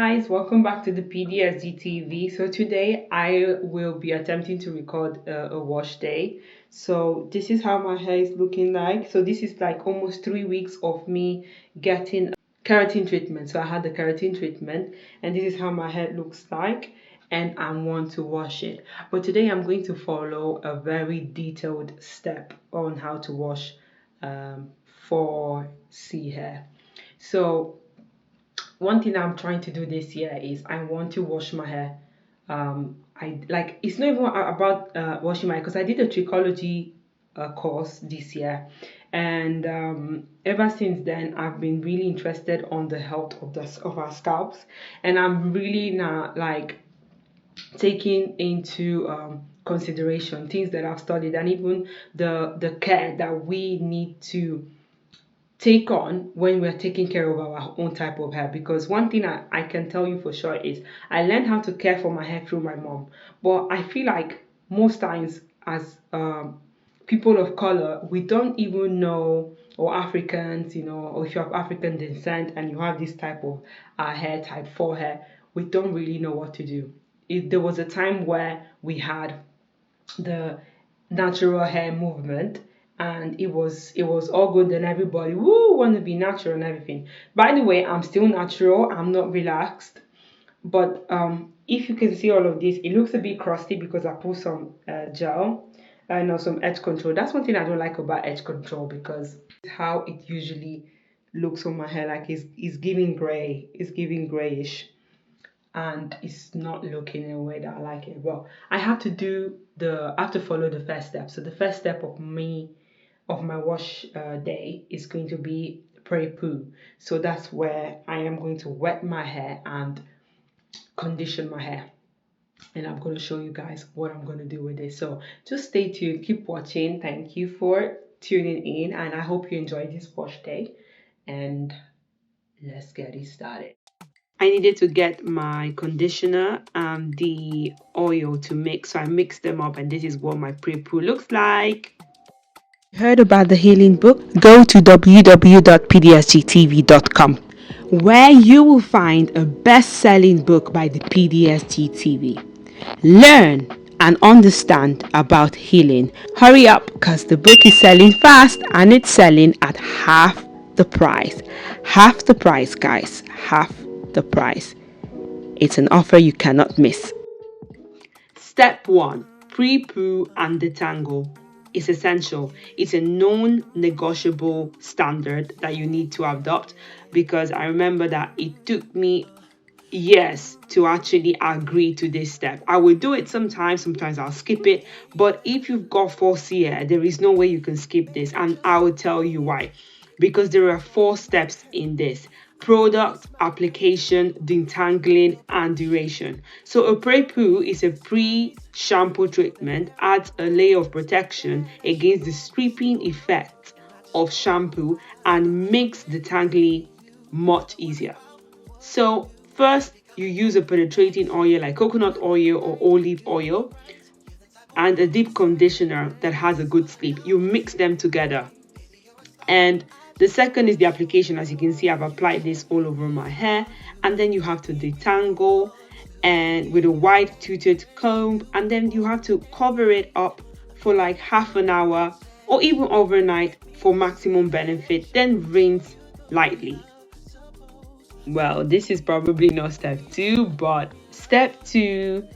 guys, welcome back to the PDSG TV. So today I will be attempting to record a wash day. So this is how my hair is looking like. So this is like almost 3 weeks of me getting keratin treatment. So I had the keratin treatment and this is how my hair looks like, and I want to wash it. But today I'm going to follow a very detailed step on how to wash 4C hair. So one thing I'm trying to do this year is I want to wash my hair. I like it's not even about washing my hair, because I did a trichology course this year, and ever since then I've been really interested on the health of our scalps, and I'm really now like taking into consideration things that I've studied, and even the care that we need to take on when we're taking care of our own type of hair. Because one thing I can tell you for sure is I learned how to care for my hair through my mom, but I feel like most times as people of color, we don't even know, or Africans, or if you have African descent and you have this type of hair type, for hair, we don't really know what to do. There was a time where we had the natural hair movement, and it was all good, and everybody want to be natural and everything. By the way, I'm still natural, I'm not relaxed, but if you can see all of this, it looks a bit crusty because I put some gel and some edge control. That's one thing I don't like about edge control, because how it usually looks on my hair, like it's giving gray, it's giving grayish, and it's not looking in a way that I like it. But I have to follow the first step. So the first step of my wash day is going to be pre-poo. So that's where I am going to wet my hair and condition my hair, and I'm going to show you guys what I'm going to do with it. So just stay tuned, keep watching. Thank you for tuning in, and I hope you enjoyed this wash day, and let's get it started. I needed to get my conditioner and the oil to mix, so I mixed them up, and this is what my pre-poo looks like. Heard about the healing book? Go to www.pdsgtv.com, where you will find a best-selling book by the PDSG TV. Learn and understand about healing. Hurry up, because the book is selling fast, and it's selling at half the price. Half the price, guys. Half the price. It's an offer you cannot miss. Step 1. Pre-poo and detangle is essential. It's a non-negotiable standard that you need to adopt, because I remember that it took me years to actually agree to this step. I will do it sometimes I'll skip it, but if you've got 4C hair, there is no way you can skip this, and I will tell you why. Because there are 4 steps in this: product, application, detangling, and duration. So a pre-poo is a pre-shampoo treatment, adds a layer of protection against the stripping effect of shampoo, and makes detangling much easier. So first, you use a penetrating oil like coconut oil or olive oil, and a deep conditioner that has a good sleep. You mix them together. And the second is the application. As you can see, I've applied this all over my hair, and then you have to detangle and with a wide toothed comb, and then you have to cover it up for like half an hour or even overnight for maximum benefit, then rinse lightly. Well, this is probably not step 2, but step 2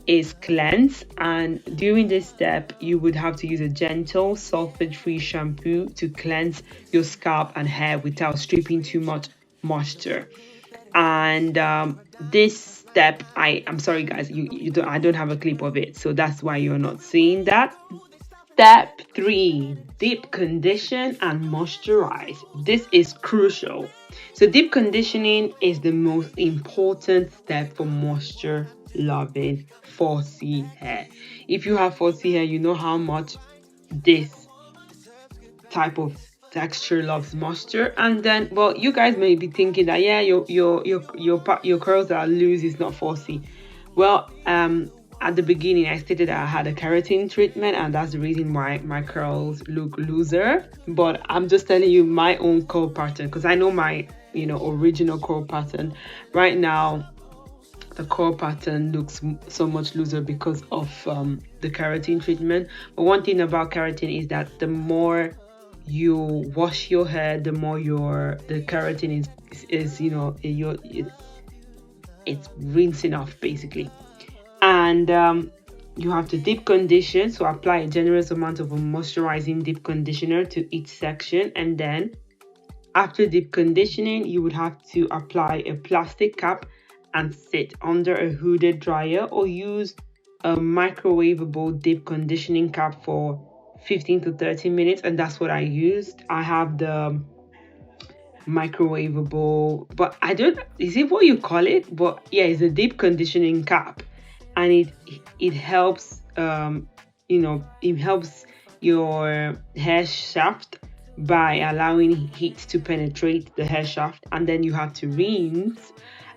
is cleanse, and during this step you would have to use a gentle sulfate-free shampoo to cleanse your scalp and hair without stripping too much moisture. And this step, I'm sorry guys, I don't have a clip of it, so that's why you're not seeing that. Step 3, deep condition and moisturize. This is crucial. So deep conditioning is the most important step for moisture loving 4C hair. If you have 4C hair, you know how much this type of texture loves moisture. And then, well, you guys may be thinking that your curls are loose, is not 4C. Well, at the beginning I stated that I had a keratin treatment, and that's the reason why my curls look looser. But I'm just telling you my own curl pattern, because I know my original curl pattern. Right now the curl pattern looks so much looser because of the keratin treatment. But one thing about keratin is that the more you wash your hair, the more the keratin is it's rinsing off basically. And you have to deep condition, so apply a generous amount of a moisturizing deep conditioner to each section, and then after deep conditioning you would have to apply a plastic cap and sit under a hooded dryer, or use a microwavable deep conditioning cap for 15 to 30 minutes. And that's what I used. I have the microwavable, but I don't, is it what you call it? But yeah, it's a deep conditioning cap, and it helps it helps your hair shaft by allowing heat to penetrate the hair shaft. And then you have to rinse,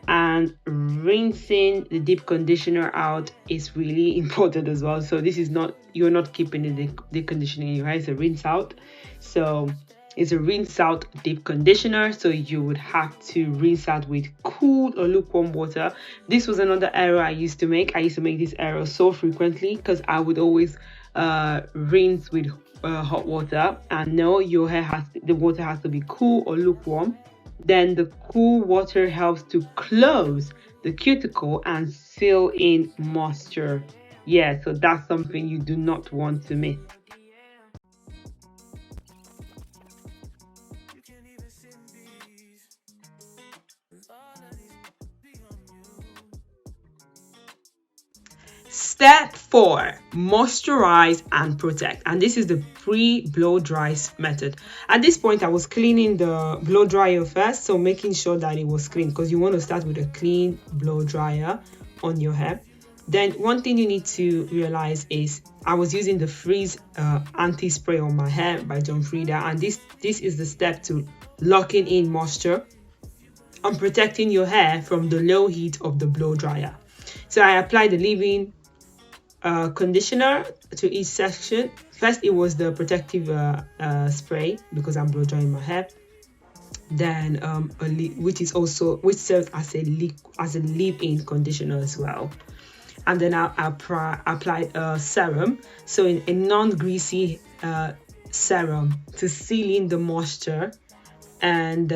and rinsing the deep conditioner out is really important as well. So this is not, you're not keeping the deep conditioner in your hair, it's a rinse out. So it's a rinse out deep conditioner, so you would have to rinse out with cool or lukewarm water. This was another error I used to make. I used to make this error so frequently because I would always rinse with hot water. And no, your hair the water has to be cool or lukewarm. Then the cool water helps to close the cuticle and seal in moisture. Yeah, so that's something you do not want to miss. Step 4, moisturize and protect. And this is the pre-blow dry method. At this point, I was cleaning the blow dryer first, so making sure that it was clean, because you want to start with a clean blow dryer on your hair. Then one thing you need to realize is I was using the Freeze anti-spray on my hair by John Frieda, and this is the step to locking in moisture and protecting your hair from the low heat of the blow dryer. So I applied the leave-in conditioner to each section. First it was the protective spray, because I'm blow drying my hair. Then which serves as a leave-in conditioner as well. And then I applied a serum, so a non-greasy serum to seal in the moisture. And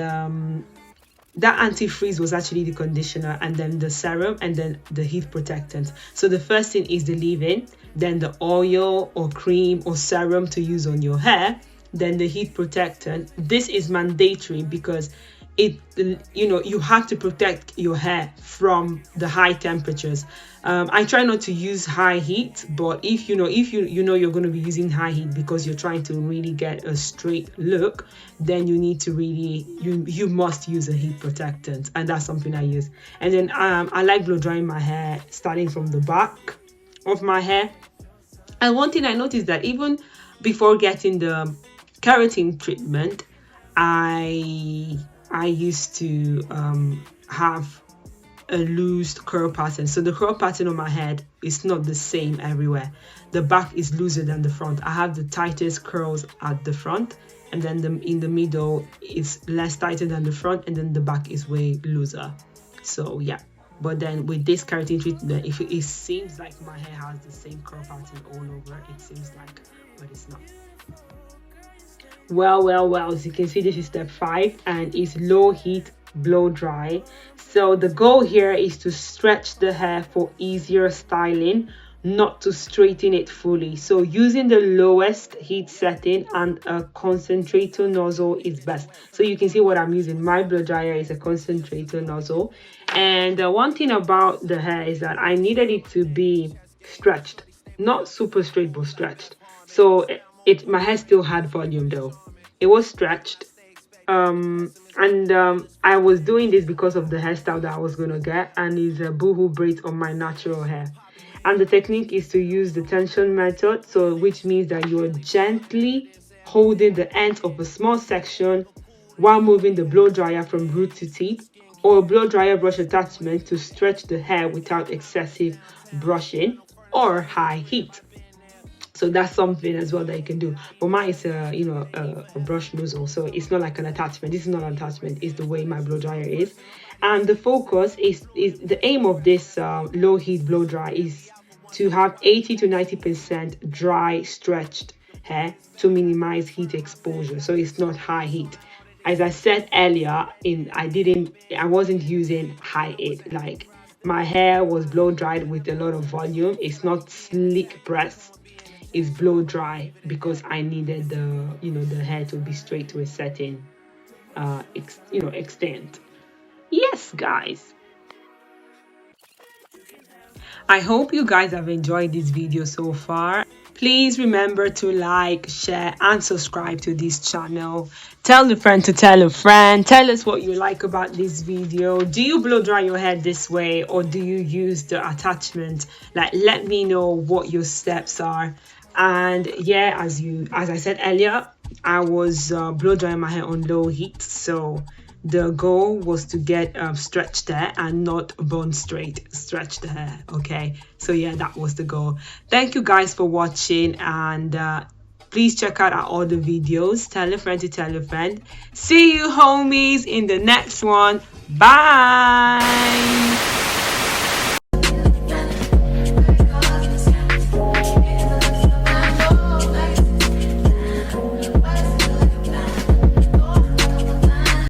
that antifreeze was actually the conditioner, and then the serum, and then the heat protectant. So the first thing is the leave-in, then the oil or cream or serum to use on your hair, then the heat protectant. This is mandatory because you have to protect your hair from the high temperatures. I try not to use high heat, but if you're going to be using high heat because you're trying to really get a straight look, then you need to really you must use a heat protectant, and that's something I use. And then I like blow drying my hair starting from the back of my hair. And one thing I noticed that even before getting the keratin treatment, I used to have a loose curl pattern. So the curl pattern on my head is not the same everywhere. The back is looser than the front. I have the tightest curls at the front, and then in the middle is less tighter than the front, and then the back is way looser. So yeah, but then with this keratin treatment, if it seems like my hair has the same curl pattern all over, it seems like, but it's not. Well, as you can see, this is step 5, and it's low heat blow dry. So the goal here is to stretch the hair for easier styling, not to straighten it fully. So using the lowest heat setting and a concentrator nozzle is best. So you can see what I'm using. My blow dryer is a concentrator nozzle. And one thing about the hair is that I needed it to be stretched, not super straight, but stretched. So my hair still had volume though. It was stretched. I was doing this because of the hairstyle that I was going to get, and it's a boohoo braids on my natural hair. And the technique is to use the tension method, so which means that you're gently holding the ends of a small section while moving the blow dryer from root to tip, or a blow dryer brush attachment to stretch the hair without excessive brushing or high heat. So that's something as well that you can do. But mine is a brush nozzle, so it's not like an attachment. This is not an attachment. It's the way my blow dryer is, and the focus is the aim of this low heat blow dryer is to have 80 to 90% dry stretched hair to minimize heat exposure. So it's not high heat. As I said earlier, I wasn't using high heat. Like, my hair was blow dried with a lot of volume. It's not slick press, is blow dry, because I needed the hair to be straight to a certain extent. Yes, guys. I hope you guys have enjoyed this video so far. Please remember to like, share, and subscribe to this channel. Tell a friend to tell a friend. Tell us what you like about this video. Do you blow dry your hair this way, or do you use the attachment? Like, let me know what your steps are. And yeah, as I said earlier, I was blow drying my hair on low heat, so the goal was to get stretched hair and not bone straight stretched hair. Okay, so yeah, that was the goal. Thank you guys for watching, and please check out our other videos. Tell a friend to tell a friend. See you homies in the next one. Bye.